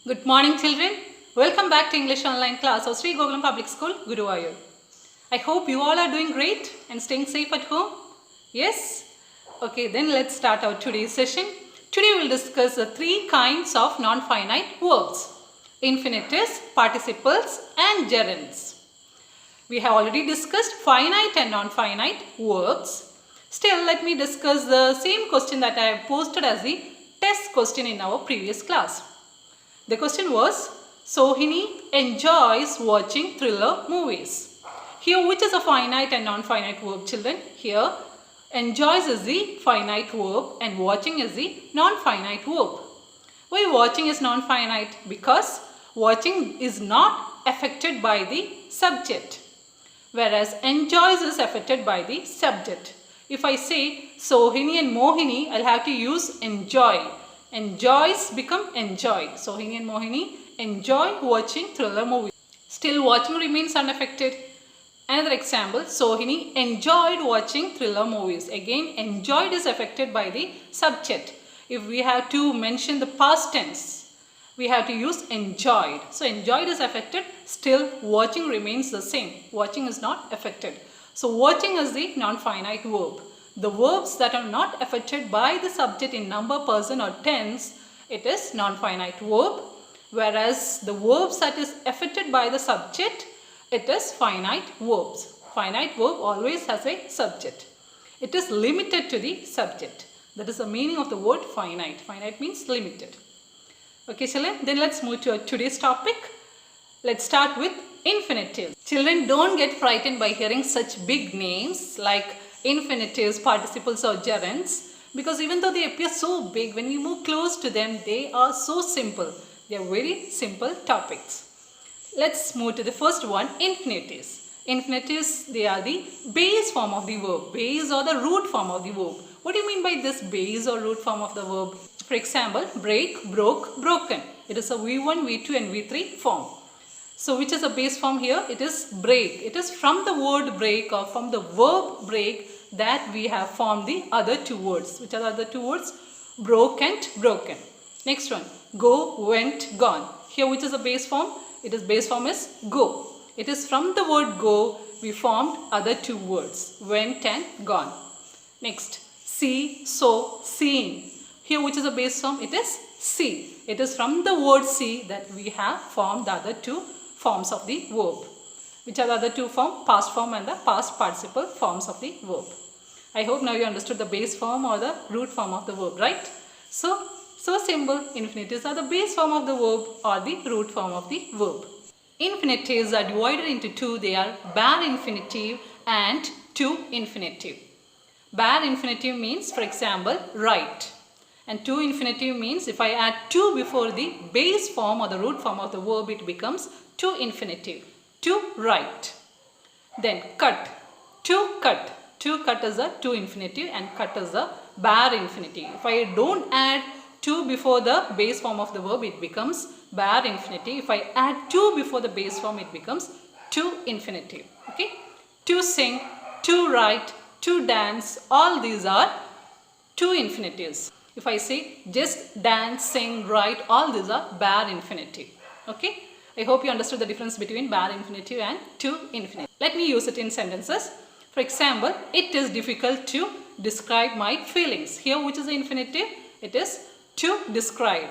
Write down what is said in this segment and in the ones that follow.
Good morning children. Welcome back to English online class of Sri Gokulam Public School, Guruvayur. I hope you all are doing great and staying safe at home. Yes? Okay, then let's start our today's session. Today we will discuss the three kinds of non-finite verbs: infinitives, participles and gerunds. We have already discussed finite and non-finite verbs. Still, let me discuss the same question that I have posted as the test question in our previous class. The question was, Sohini enjoys watching thriller movies. Here, which is a finite and non-finite verb, children? Here, enjoys is the finite verb and watching is the non-finite verb. Why watching is non-finite? Because watching is not affected by the subject, whereas enjoys is affected by the subject. If I say Sohini and Mohini, I'll have to use enjoy. Enjoys become enjoy. Sohini and Mohini enjoy watching thriller movies. Still, watching remains unaffected. Another example, Sohini enjoyed watching thriller movies. Again, enjoyed is affected by the subject. If we have to mention the past tense, we have to use enjoyed. So, enjoyed is affected. Still, watching remains the same. Watching is not affected. So, watching is the non-finite verb. The verbs that are not affected by the subject in number, person or tense, it is non-finite verb. Whereas the verbs that is affected by the subject, it is finite verbs. Finite verb always has a subject. It is limited to the subject. That is the meaning of the word finite. Finite means limited. Okay, children, then let's move to today's topic. Let's start with infinitive. Children, don't get frightened by hearing such big names like infinitives, participles or gerunds, because even though they appear so big, when we move close to them, they are so simple. They are very simple topics. Let's move to the first one, infinitives. Infinitives, they are the base form of the verb, base or the root form of the verb. What do you mean by this base or root form of the verb? For example, break, broke, broken. It is a V1, V2 and V3 form. So, which is a base form here? It is break. It is from the word break or from the verb break that we have formed the other two words. Which are the other two words? Broke and broken. Next one, go, went, gone. Here, which is a base form? It is base form is go. It is from the word go we formed other two words, went and gone. Next, see, saw, seen. Here, which is a base form? It is see. It is from the word see that we have formed the other two forms of the verb. Which are the other two forms? Past form and the past participle forms of the verb. I hope now you understood the base form or the root form of the verb, right? So simple. Infinitives are the base form of the verb or the root form of the verb. Infinitives are divided into two. They are bare infinitive and to infinitive. Bare infinitive means, for example, write. And to infinitive means if I add to before the base form or the root form of the verb, it becomes to infinitive. To write. Then cut. To cut. To cut is a to infinitive and cut is a bare infinitive. If I don't add to before the base form of the verb, it becomes bare infinitive. If I add to before the base form, it becomes to infinitive. Okay. To sing, to write, to dance, all these are to infinitives. If I say just dance, sing, write, all these are bare infinitive. Okay. I hope you understood the difference between bare infinitive and to infinitive. Let me use it in sentences. For example, it is difficult to describe my feelings. Here, which is the infinitive? It is to describe.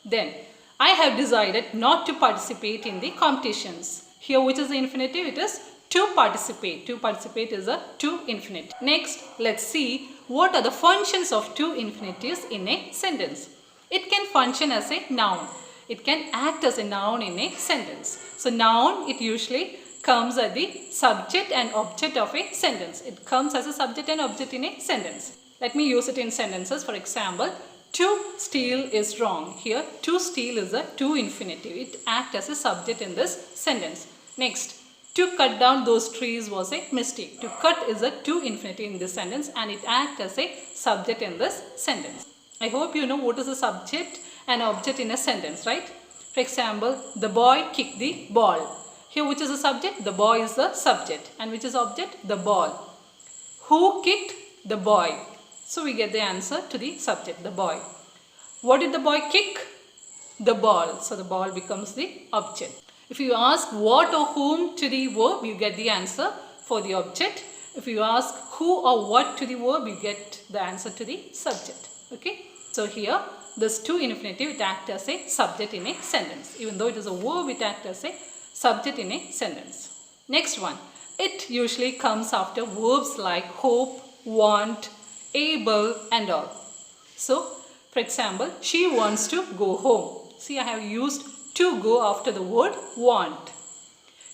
Then, I have decided not to participate in the competitions. Here, which is the infinitive? It is to participate. To participate is a to infinitive. Next, let's see what are the functions of to infinitives in a sentence. It can function as a noun. It can act as a noun in a sentence. So, noun, it usually comes as the subject and object of a sentence. It comes as a subject and object in a sentence. Let me use it in sentences. For example, to steal is wrong. Here, to steal is a to infinitive. It acts as a subject in this sentence. Next, to cut down those trees was a mistake. To cut is a to infinitive in this sentence and it acts as a subject in this sentence. I hope you know what is a subject and object in a sentence, right? For example, the boy kicked the ball. Here, which is the subject? The boy is the subject. And which is object? The ball. Who kicked the boy? So, we get the answer to the subject, the boy. What did the boy kick? the ball. So the ball becomes the object. If you ask what or whom to the verb, you get the answer for the object. If you ask who or what to the verb, you get the answer to the subject. Okay. So here this to infinitive, it acts as a subject in a sentence. Even though it is a verb, it acts as a subject in a sentence. Next one. It usually comes after verbs like hope, want, able and all. So for example, she wants to go home. See, I have used to go after the word want.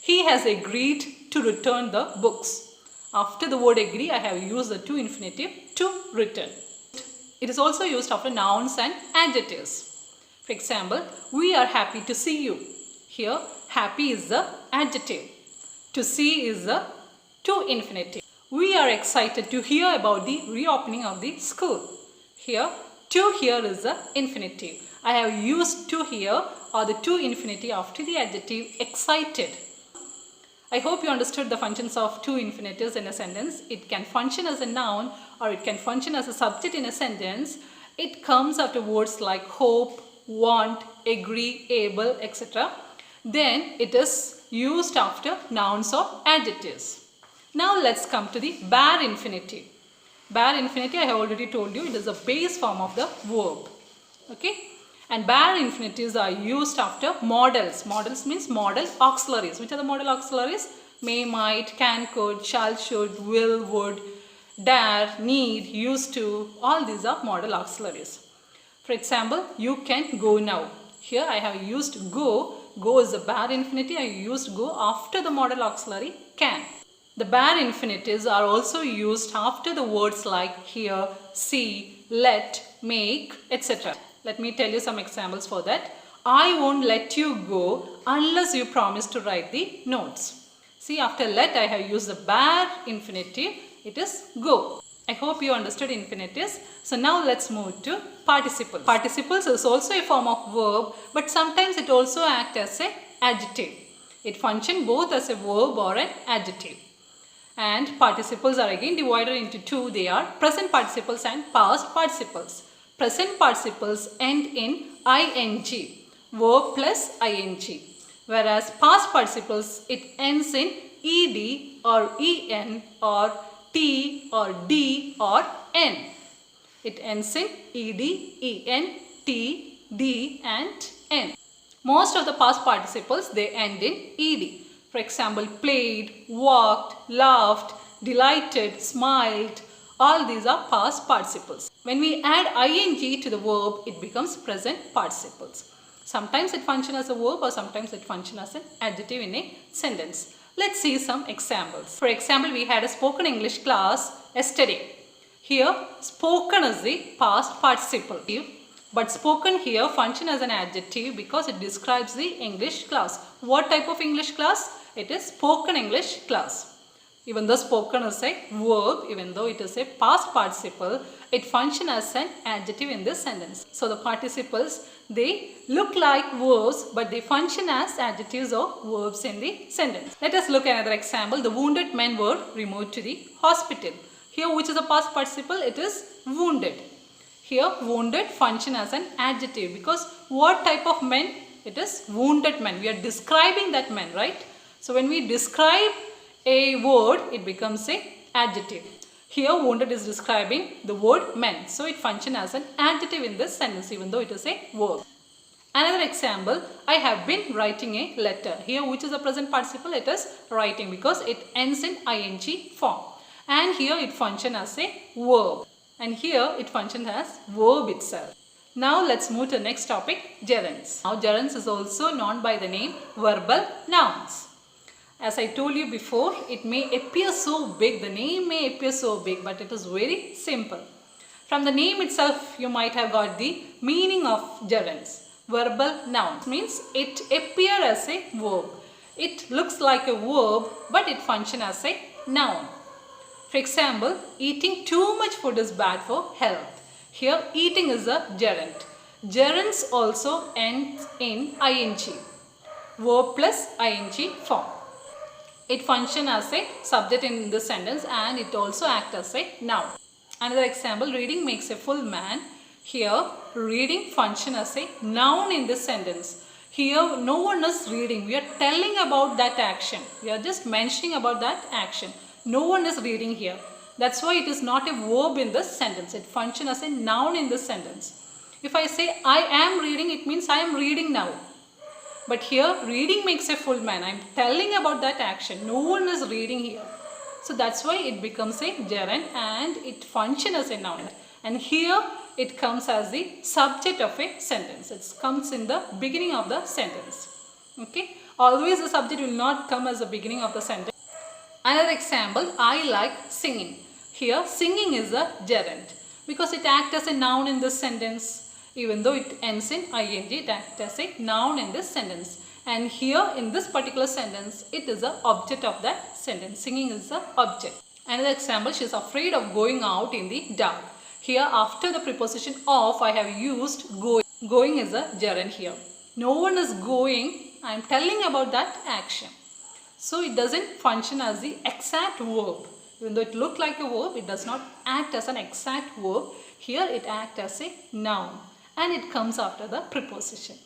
He has agreed to return the books. After the word agree, I have used the to infinitive to return. It is also used after nouns and adjectives. For example, we are happy to see you. Here, happy is the adjective. To see is the to infinitive. We are excited to hear about the reopening of the school. Here, to hear is the infinitive. I have used to hear or the to infinitive after the adjective excited. I hope you understood the functions of to infinitives in a sentence. It can function as a noun or it can function as a subject in a sentence. It comes after words like hope, want, agree, able, etc. Then it is used after nouns or adjectives. Now let's come to the bare infinitive. Bare infinitive, I have already told you, it is a base form of the verb. Okay. And bare infinitives are used after modals. Modals means modal auxiliaries. Which are the modal auxiliaries? May, might, can, could, shall, should, will, would, dare, need, used to. All these are modal auxiliaries. For example, you can go now. Here I have used go. Go is the bare infinitive. I used go after the modal auxiliary can. The bare infinitives are also used after the words like hear, see, let, make, etc. Let me tell you some examples for that. I won't let you go unless you promise to write the notes. See, after let I have used the bare infinitive. It is go. I hope you understood infinitives. So now let's move to participles. Participles is also a form of verb, but sometimes it also acts as an adjective. It functions both as a verb or an adjective. And participles are again divided into two. They are present participles and past participles. Present participles end in ing, verb plus ing. Whereas past participles, it ends in ed or en or t or d or n. It ends in ed, en, t, d and n. Most of the past participles, they end in ed. For example, played, walked, laughed, delighted, smiled. All these are past participles. When we add ing to the verb, it becomes present participles. Sometimes it functions as a verb or sometimes it functions as an adjective in a sentence. Let's see some examples. For example, we had a spoken English class yesterday. Here, spoken is the past participle. But spoken here functions as an adjective because it describes the English class. What type of English class? It is spoken English class. Even though spoken is a verb, even though it is a past participle, it functions as an adjective in this sentence. So the participles, they look like verbs, but they function as adjectives or verbs in the sentence. Let us look at another example. The wounded men were removed to the hospital. Here, which is a past participle? It is wounded. Here, wounded function as an adjective because what type of men? It is wounded men. We are describing that man, right? So when we describe a word, it becomes an adjective. Here, wounded is describing the word men. So it functions as an adjective in this sentence, even though it is a verb. Another example, I have been writing a letter. Here, which is a present participle? It is writing because it ends in ing form. And here, it functions as a verb. And here, it functions as verb itself. Now, let's move to the next topic, gerunds. Now, gerunds is also known by the name verbal nouns. As I told you before, it may appear so big, the name may appear so big, but it is very simple. From the name itself, you might have got the meaning of gerunds. Verbal noun means it appears as a verb. It looks like a verb, but it functions as a noun. For example, eating too much food is bad for health. Here, eating is a gerund. Gerunds also end in ing, verb plus ing form. It functions as a subject in this sentence and it also acts as a noun. Another example, reading makes a full man. Here, reading function as a noun in this sentence. Here, no one is reading. We are telling about that action. We are just mentioning about that action. No one is reading here. That's why it is not a verb in this sentence. It functions as a noun in this sentence. If I say I am reading, it means I am reading now. But here, reading makes a full man. I am telling about that action. No one is reading here. So that's why it becomes a gerund and it functions as a noun. And here it comes as the subject of a sentence. It comes in the beginning of the sentence. Okay. Always the subject will not come as the beginning of the sentence. Another example, I like singing. Here singing is a gerund because it acts as a noun in this sentence. Even though it ends in ing, it acts as a noun in this sentence. And here in this particular sentence, it is the object of that sentence. Singing is the object. Another example, she is afraid of going out in the dark. Here after the preposition of, I have used going. Going is a gerund here. No one is going. I am telling about that action. So it doesn't function as the exact verb. Even though it looks like a verb, it does not act as an exact verb. Here it acts as a noun and it comes after the preposition.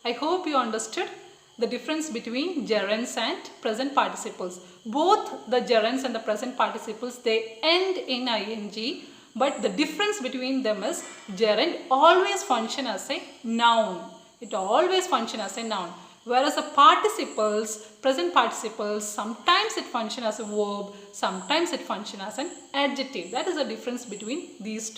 I hope you understood the difference between gerunds and present participles. Both the gerunds and the present participles, they end in ing, but the difference between them is gerund always function as a noun. It always functions as a noun. Whereas the participles, present participles, sometimes it functions as a verb, sometimes it functions as an adjective. That is the difference between these two.